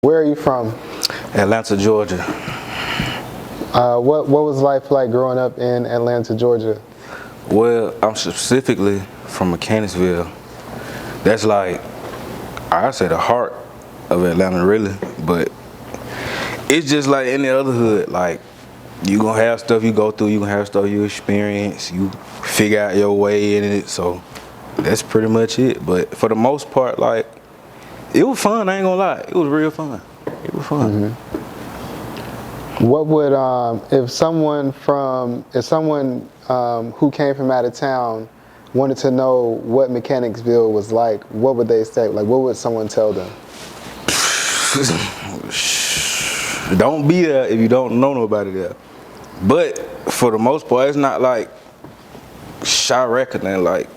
Where are you from? Atlanta, Georgia. What was life like growing up in Atlanta, Georgia? Well, I'm specifically from Mechanicsville. That's like, I say the heart of Atlanta, really. But it's just like any other hood. Like, you gonna have stuff you go through, you gonna have stuff you experience, you figure out your way in it. So that's pretty much it. But for the most part, like, it was fun. I ain't gonna lie. It was real fun. It was fun. What would if someone who came from out of town wanted to know what Mechanicsville was like, what would they say? Like, what would someone tell them? Don't be there if you don't know nobody there. But for the most part, it's not like Chirac and like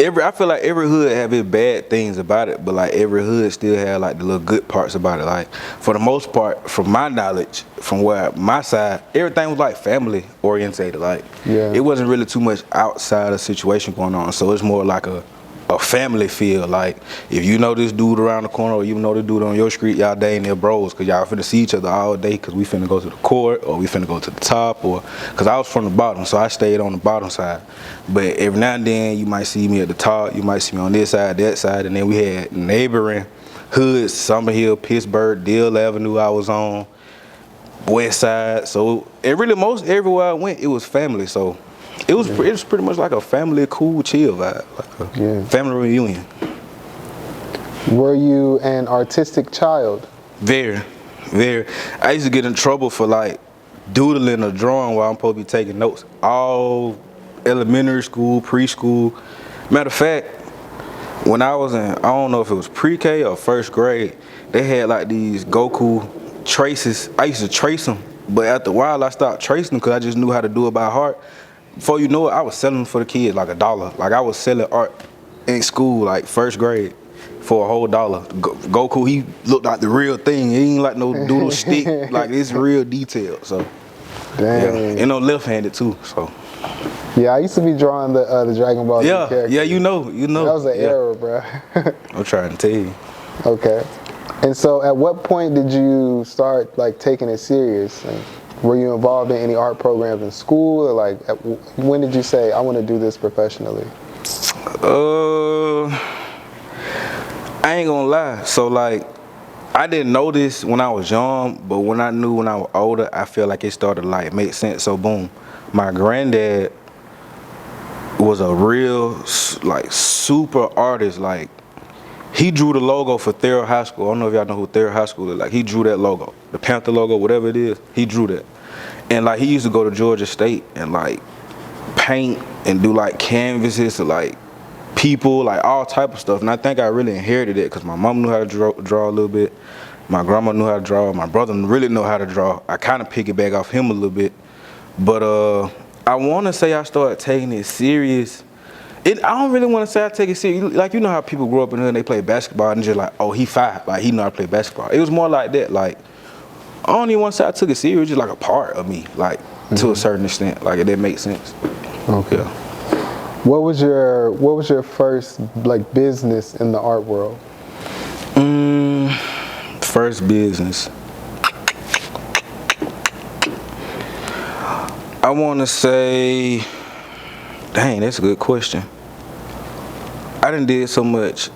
I feel like every hood have its bad things about it, but like every hood still have like the little good parts about it. Like for the most part, from my knowledge, from where my side, everything was like family orientated. Like it wasn't really too much outside of situation going on. So it's more like a family feel. Like if you know this dude around the corner or you know the dude on your street, y'all dang near bros because y'all finna see each other all day because we finna go to the court or we finna go to the top, or because I was from the bottom, so I stayed on the bottom side. But every now and then you might see me at the top, you might see me on this side, that side, and then we had neighboring hoods, Summer Hill, Pittsburgh, Deal Avenue I was on, West Side. So it really everywhere I went, it was family. So it was pretty much like a family cool chill vibe, like a family reunion. Were you an artistic child? Very, very. I used to get in trouble for like doodling or drawing while I'm supposed to be taking notes. All elementary school, preschool. Matter of fact, when I was in, I don't know if it was pre-K or first grade, they had like these Goku traces. I used to trace them, but after a while I stopped tracing them because I just knew how to do it by heart. Before you know it, I was selling them for the kids like $1. Like I was selling art in school, like first grade, for a whole $1. Goku, he looked like the real thing. He ain't like no doodle stick. Like it's real detail. So, dang. And no left-handed too. So. Yeah, I used to be drawing the Dragon Ball Z characters. Yeah, you know. That was an era, bro. I'm trying to tell you. Okay. And so, at what point did you start like taking it serious? Like, were you involved in any art programs in school, or like, when did you say I want to do this professionally? I ain't gonna lie. So like, I didn't know this when I was young, but when I knew when I was older, I feel like it started to like make sense. So boom, my granddad was a real like super artist. Like he drew the logo for Thayer High School. I don't know if y'all know who Thayer High School is. Like he drew that logo, the Panther logo, whatever it is. He drew that, and like he used to go to Georgia State and like paint and do like canvases to like people, like all type of stuff. And I think I really inherited it because my mom knew how to draw a little bit, my grandma knew how to draw, my brother really knew how to draw. I kind of piggyback off him a little bit, but I want to say I started taking it serious. I don't really want to say I take it serious. Like, you know how people grow up in here and they play basketball and just like, oh, he fine, like he know how to play basketball. It was more like that. Like, I don't even want to say I took it serious. It was just like a part of me, like to a certain extent. Like, if that makes sense. Okay. Yeah. What was your first like business in the art world? First business. I want to say, dang, that's a good question. I done did so much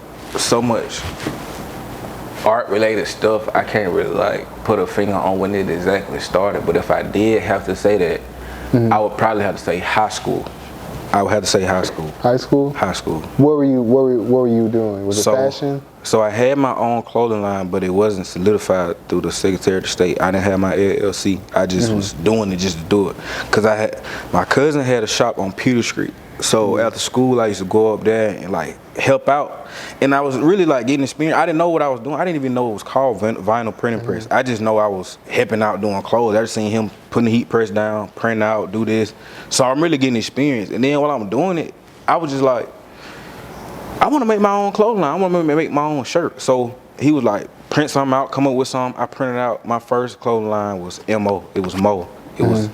art related stuff. I can't really like put a finger on when it exactly started. But if I did have to say that, I would probably have to say high school. I would have to say high school. High school? High school. What were you doing? Was it fashion? So I had my own clothing line, but it wasn't solidified through the Secretary of State. I didn't have my LLC. I just was doing it just to do it. Cause my cousin had a shop on Peter Street. So after school, I used to go up there and like help out. And I was really like getting experience. I didn't know what I was doing. I didn't even know it was called vinyl printing press. I just know I was helping out doing clothes. I just seen him putting the heat press down, print out, do this. So I'm really getting experience. And then while I'm doing it, I was just like, I want to make my own clothing line. I want to make my own shirt. So he was like, print something out, come up with something. I printed out. My first clothing line was M.O. It was Mo. It was,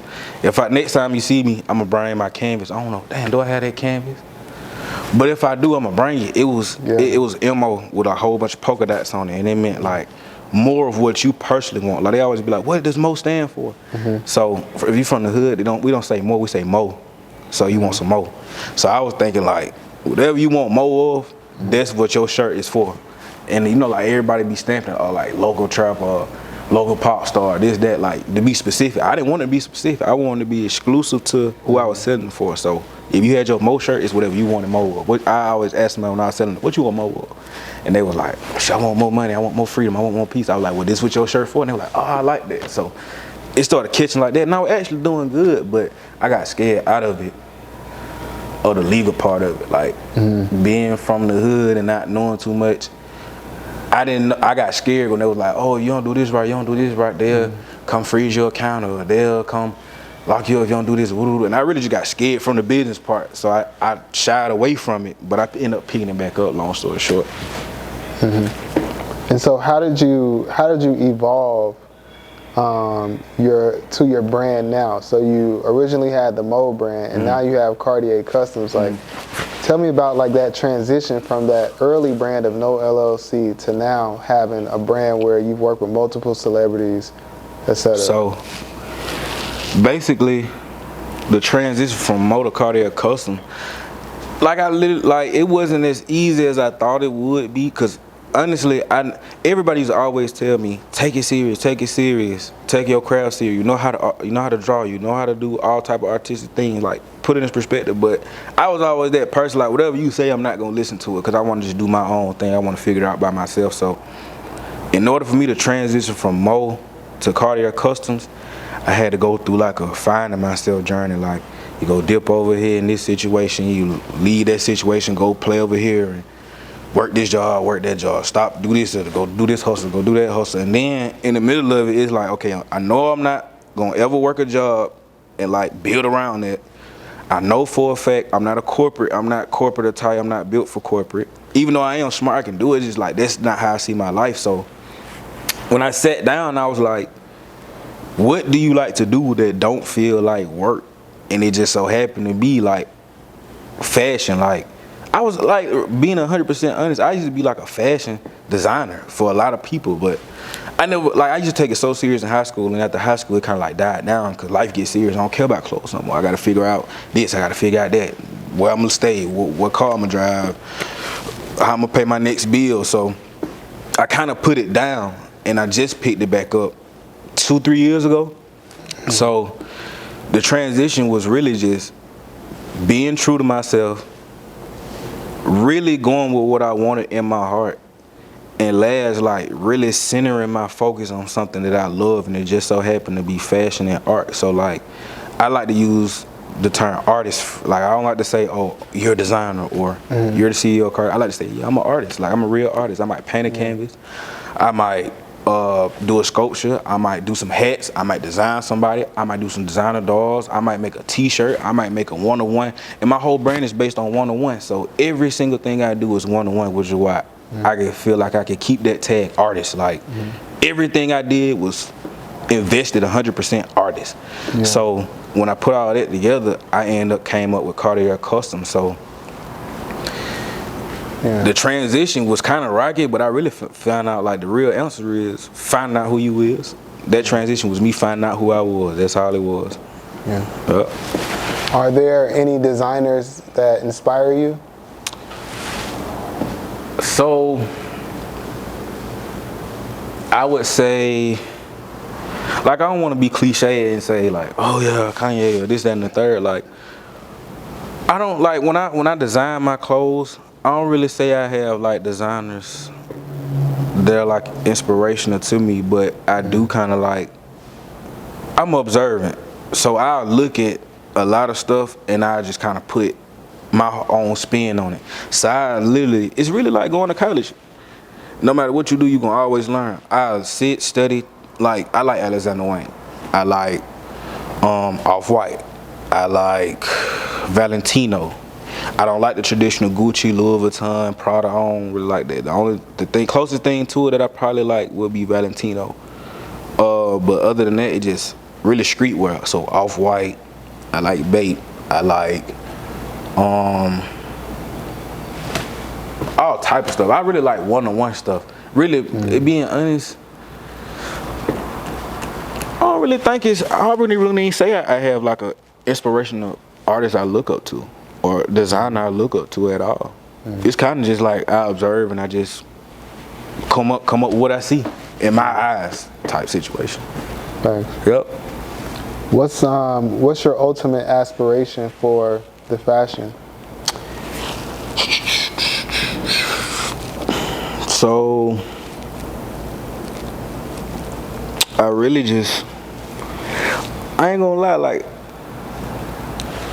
next time you see me, I'm gonna bring my canvas. I don't know, damn, do I have that canvas? But if I do, I'm gonna bring it. It was M.O. with a whole bunch of polka dots on it, and it meant like more of what you personally want. Like they always be like, what does Mo stand for? So if you from the hood, we don't say more, we say Mo. So you want some Mo. So I was thinking like, whatever you want Mo of, that's what your shirt is for. And you know, like everybody be stamping, like local trap or local pop star, this, that, like to be specific. I didn't want to be specific. I wanted to be exclusive to who I was selling for. So if you had your Mo shirt, it's whatever you wanted Mo of. I always asked them when I was selling, what you want Mo of? And they was like, I want more money, I want more freedom, I want more peace. I was like, well, this what your shirt for? And they were like, oh, I like that. So it started catching like that. And I was actually doing good, but I got scared out of it, or the legal part of it. Like being from the hood and not knowing too much. I got scared when they was like, oh, you don't do this right, you don't do this right, they'll come freeze your account, or they'll come lock you up if you don't do this. And I really just got scared from the business part. So I shied away from it, but I ended up picking it back up, long story short. And so how did you evolve your brand now? So you originally had the Mo brand, and now you have Cartier Customs. Like, tell me about like that transition from that early brand of No LLC to now having a brand where you've worked with multiple celebrities, etc. So basically, the transition from Mo to Cartier Custom, like it wasn't as easy as I thought it would be, because honestly, everybody used to always tell me, take it serious, take your craft serious. You know how to draw, you know how to do all type of artistic things, like put it in perspective. But I was always that person, like whatever you say, I'm not gonna listen to it, because I want to just do my own thing. I want to figure it out by myself. So in order for me to transition from Mo to Cartier Customs, I had to go through like a finding myself journey. Like, you go dip over here in this situation, you leave that situation, go play over here, and work this job, work that job, stop, do this, go do this hustle, go do that hustle. And then in the middle of it, it's like, okay, I know I'm not gonna ever work a job and like build around it. I know for a fact I'm not corporate attire, I'm not built for corporate. Even though I am smart, I can do it, it's just like, that's not how I see my life. So when I sat down, I was like, what do you like to do that don't feel like work? And it just so happened to be like fashion. Like, I was like, being 100% honest, I used to be like a fashion designer for a lot of people, but I used to take it so serious in high school, and after high school it kind of like died down, because life gets serious. I don't care about clothes no more. I got to figure out this, I got to figure out that, where I'm gonna stay, what car I'm gonna drive, how I'm gonna pay my next bill. So I kind of put it down, and I just picked it back up 2-3 years ago. So the transition was really just being true to myself, really going with what I wanted in my heart, and last, like really centering my focus on something that I love, and it just so happened to be fashion and art. So like, I like to use the term artist. Like, I don't like to say, oh, you're a designer, or you're the CEO of Cartier. I like to say, yeah, I'm an artist. Like, I'm a real artist. I might paint a canvas, I might do a sculpture, I might do some hats, I might design somebody, I might do some designer dolls, I might make a t-shirt, I might make a one-on-one, and my whole brand is based on one-on-one. So every single thing I do is one-on-one, which is why I can feel like I could keep that tag artist. Like, everything I did was invested 100% artist. So when I put all that together, I came up with Cartier Custom. So the transition was kind of rocky, but I really found out, like, the real answer is finding out who you is. That transition was me finding out who I was. That's all it was. Are there any designers that inspire you? So I would say, like, I don't want to be cliche and say like, oh yeah, Kanye or this, that, and the third. Like, I don't like, when I design my clothes, I don't really say I have like designers that are like inspirational to me, but I do kind of like, I'm observant. So I'll look at a lot of stuff and I just kind of put my own spin on it. So it's really like going to college. No matter what you do, you're gonna always learn. I'll sit, study. Like, I like Alexander Wang. I like Off-White. I like Valentino. I don't like the traditional Gucci, Louis Vuitton, Prada. I don't really like that. Closest thing to it that I probably like would be Valentino. But other than that, it just really streetwear. So Off-White. I like Bape. I like all type of stuff. I really like one-on-one stuff. Really, being honest, don't really think it's. I really ain't say I have like a inspirational artist I look up to or designer I look up to at all. It's kind of just like I observe and I just come up with what I see in my eyes type situation. Thanks. Yep. What's your ultimate aspiration for the fashion? So I ain't gonna lie, like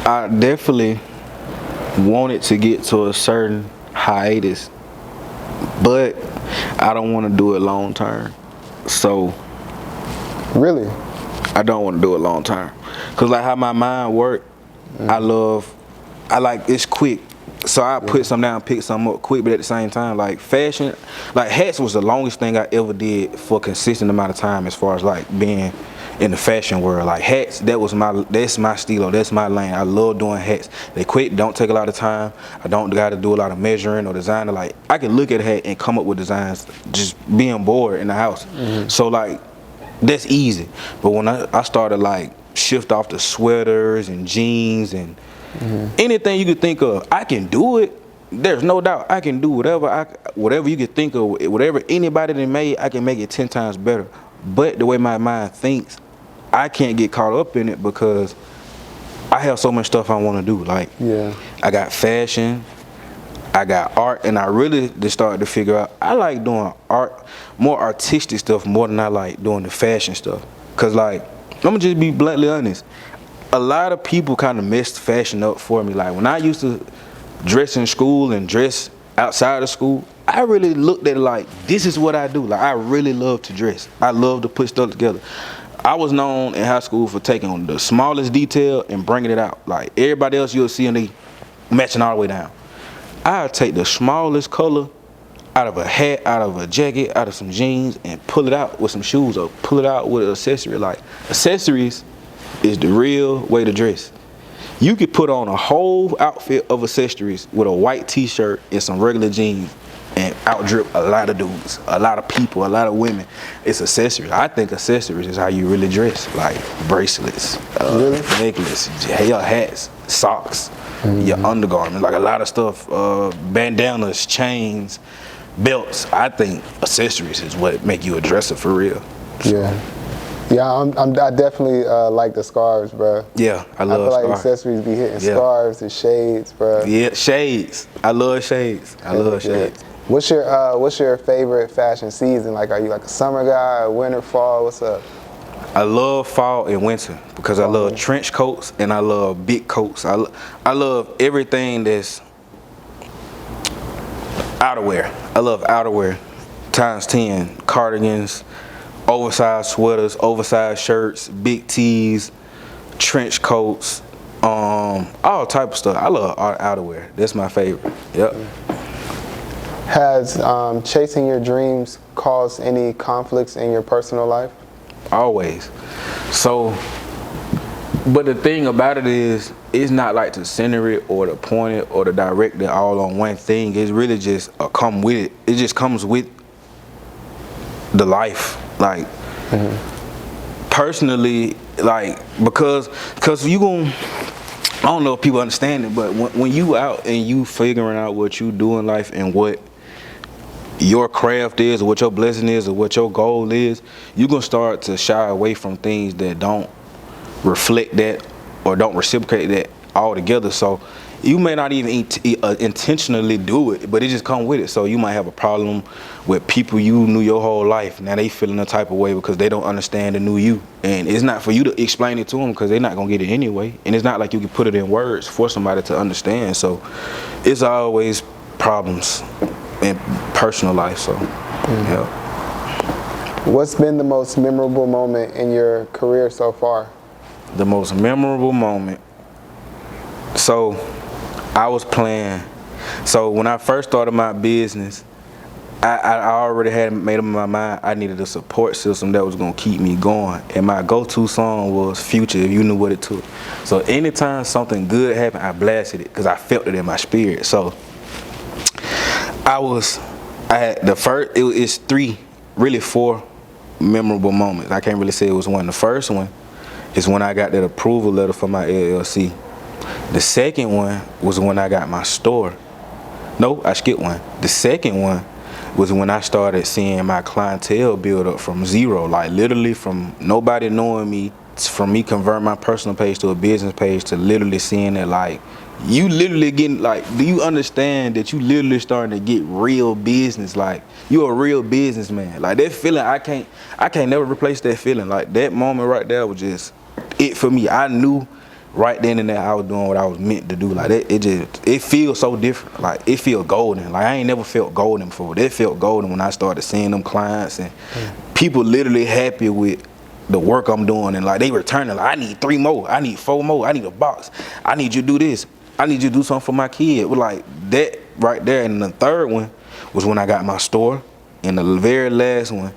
I definitely wanted to get to a certain hiatus, but I don't want to do it long term. So Really? I don't want to do it long term, cause like how my mind work, I like it's quick. So I put something down, pick something up quick, but at the same time, like fashion, like hats was the longest thing I ever did for a consistent amount of time as far as like being in the fashion world. Like hats, that's my stilo, that's my lane. I love doing hats. They quick, don't take a lot of time. I don't gotta do a lot of measuring or designing. Like I can look at a hat and come up with designs just being bored in the house. So like that's easy. But when I started like shift off the sweaters and jeans and anything you could think of, I can do it. There's no doubt I can do whatever you could think of, whatever anybody done made, I can make it 10 times better. But the way my mind thinks, I can't get caught up in it because I have so much stuff I want to do. Like I got fashion, I got art, and I really just started to figure out I like doing art, more artistic stuff more than I like doing the fashion stuff. Cause like, I'm gonna just be bluntly honest, a lot of people kind of messed fashion up for me. Like when I used to dress in school and dress outside of school, I really looked at it like, this is what I do. Like I really love to dress. I love to put stuff together. I was known in high school for taking the smallest detail and bringing it out. Like everybody else you'll see and they matching all the way down. I'll take the smallest color out of a hat, out of a jacket, out of some jeans, and pull it out with some shoes or pull it out with an accessory. Like accessories is the real way to dress. You could put on a whole outfit of accessories with a white t-shirt and some regular jeans and outdrip a lot of dudes, a lot of people, a lot of women. It's accessories. I think accessories is how you really dress. Like bracelets, necklace, hair, hats, socks, your undergarment, like a lot of stuff, bandanas, chains, belts. I think accessories is what make you a dresser for real. I definitely like the scarves, bro. Yeah, I feel love like scarves. accessories be hitting scarves and shades, bro. Yeah, shades. I love shades. I love shades. What's your favorite fashion season? Like, are you like a summer guy, a winter, fall? What's up? I love fall and winter because I love trench coats and I love big coats. I love everything that's outerwear. I love outerwear times 10. Cardigans, oversized sweaters, oversized shirts, big tees, trench coats, all type of stuff. I love outerwear. That's my favorite. Yep. Has chasing your dreams caused any conflicts in your personal life? Always. So, but the thing about it is, it's not like to center it or to point it or to direct it all on one thing. It's really just come with it. It just comes with the life. Like, personally, like, because you gon', I don't know if people understand it, but when you out and you figuring out what you do in life and what your craft is or what your blessing is or what your goal is, you're gonna start to shy away from things that don't reflect that or don't reciprocate that altogether. So you may not even intentionally do it, but it just come with it. So you might have a problem with people you knew your whole life. Now they feeling a type of way because they don't understand the new you. And it's not for you to explain it to them because they're not gonna get it anyway. And it's not like you can put it in words for somebody to understand. So it's always problems in personal life. So yeah. What's been the most memorable moment in your career so far? The most memorable moment. So I was playing. So when I first started my business, I already had made up in my mind I needed a support system that was gonna keep me going. And my go-to song was Future, If You Knew What It Took. So anytime something good happened, I blasted it because I felt it in my spirit. So it's 3, really 4 memorable moments. I can't really say it was one. The first one is when I got that approval letter for my LLC. The second one was when I got my store. No, I skipped one. The second one was when I started seeing my clientele build up from zero, like literally from nobody knowing me, from me converting my personal page to a business page, to literally seeing that, like, you literally getting, like, do you understand that you literally starting to get real business? Like, you're a real businessman. Like, that feeling, I can't never replace that feeling. Like, that moment right there was just it for me. I knew right then and there I was doing what I was meant to do. Like, it feels so different. Like, it feels golden. Like, I ain't never felt golden before. That felt golden when I started seeing them clients and people literally happy with the work I'm doing, and like they returning, like, I need 3 more, I need 4 more, I need a box, I need you to do this, I need you to do something for my kid. Well, like that right there. And the third one was when I got my store. And the very last one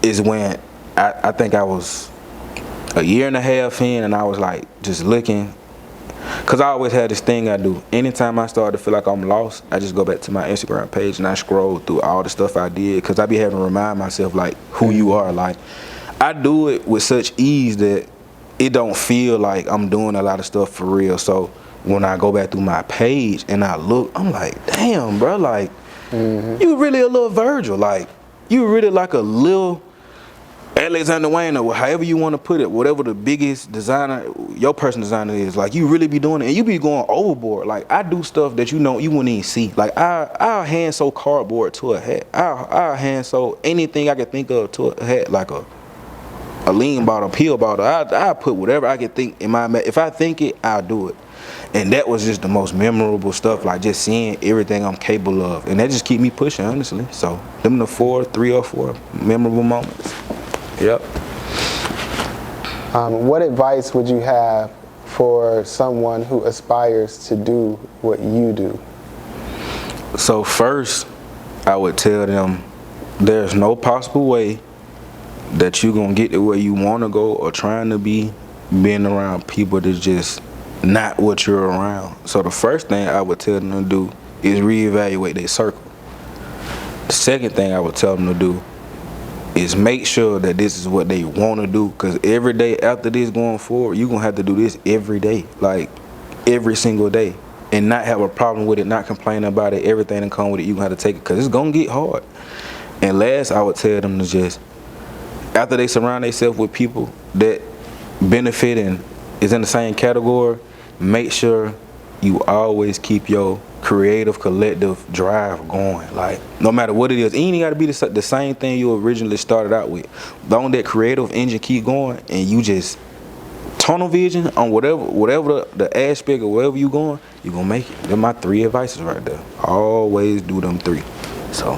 is when I think I was a year and a half in, and I was like just looking, cause I always had this thing I do. Anytime I start to feel like I'm lost, I just go back to my Instagram page and I scroll through all the stuff I did, cause I be having to remind myself like who you are. Like, I do it with such ease that it don't feel like I'm doing a lot of stuff for real. So when I go back through my page and I look, I'm like, damn, bro, like, you really a little Virgil. Like, you really like a little Alexander Wayne, or however you want to put it, whatever the biggest designer, your personal designer is. Like, you really be doing it, and you be going overboard. Like, I do stuff that you wouldn't even see. Like, I'll hand sew cardboard to a hat. I'll hand sew anything I can think of to a hat, like a lean bottle, pill bottle. I put whatever I can think in my, if I think it, I'll do it. And that was just the most memorable stuff, like just seeing everything I'm capable of. And that just keep me pushing, honestly. So them the 3 or 4 memorable moments. Yep. What advice would you have for someone who aspires to do what you do? So first, I would tell them there's no possible way that you're gonna get to where you wanna go or trying to be being around people that's just not what you're around. So the first thing I would tell them to do is reevaluate their circle. The second thing I would tell them to do is make sure that this is what they want to do, because every day after this going forward, you're gonna have to do this every day, like every single day, and not have a problem with it, not complaining about it. Everything that come with it, you're gonna have to take it, because it's gonna get hard. And last, I would tell them to just, after they surround themselves with people that benefit and is in the same category, make sure you always keep your creative collective drive going. Like, no matter what it is, it ain't got to be the same thing you originally started out with. Don't that creative engine keep going, and you just tunnel vision on whatever the aspect or wherever you going, you gonna make it. They're my 3 advices right there. Always do them 3. So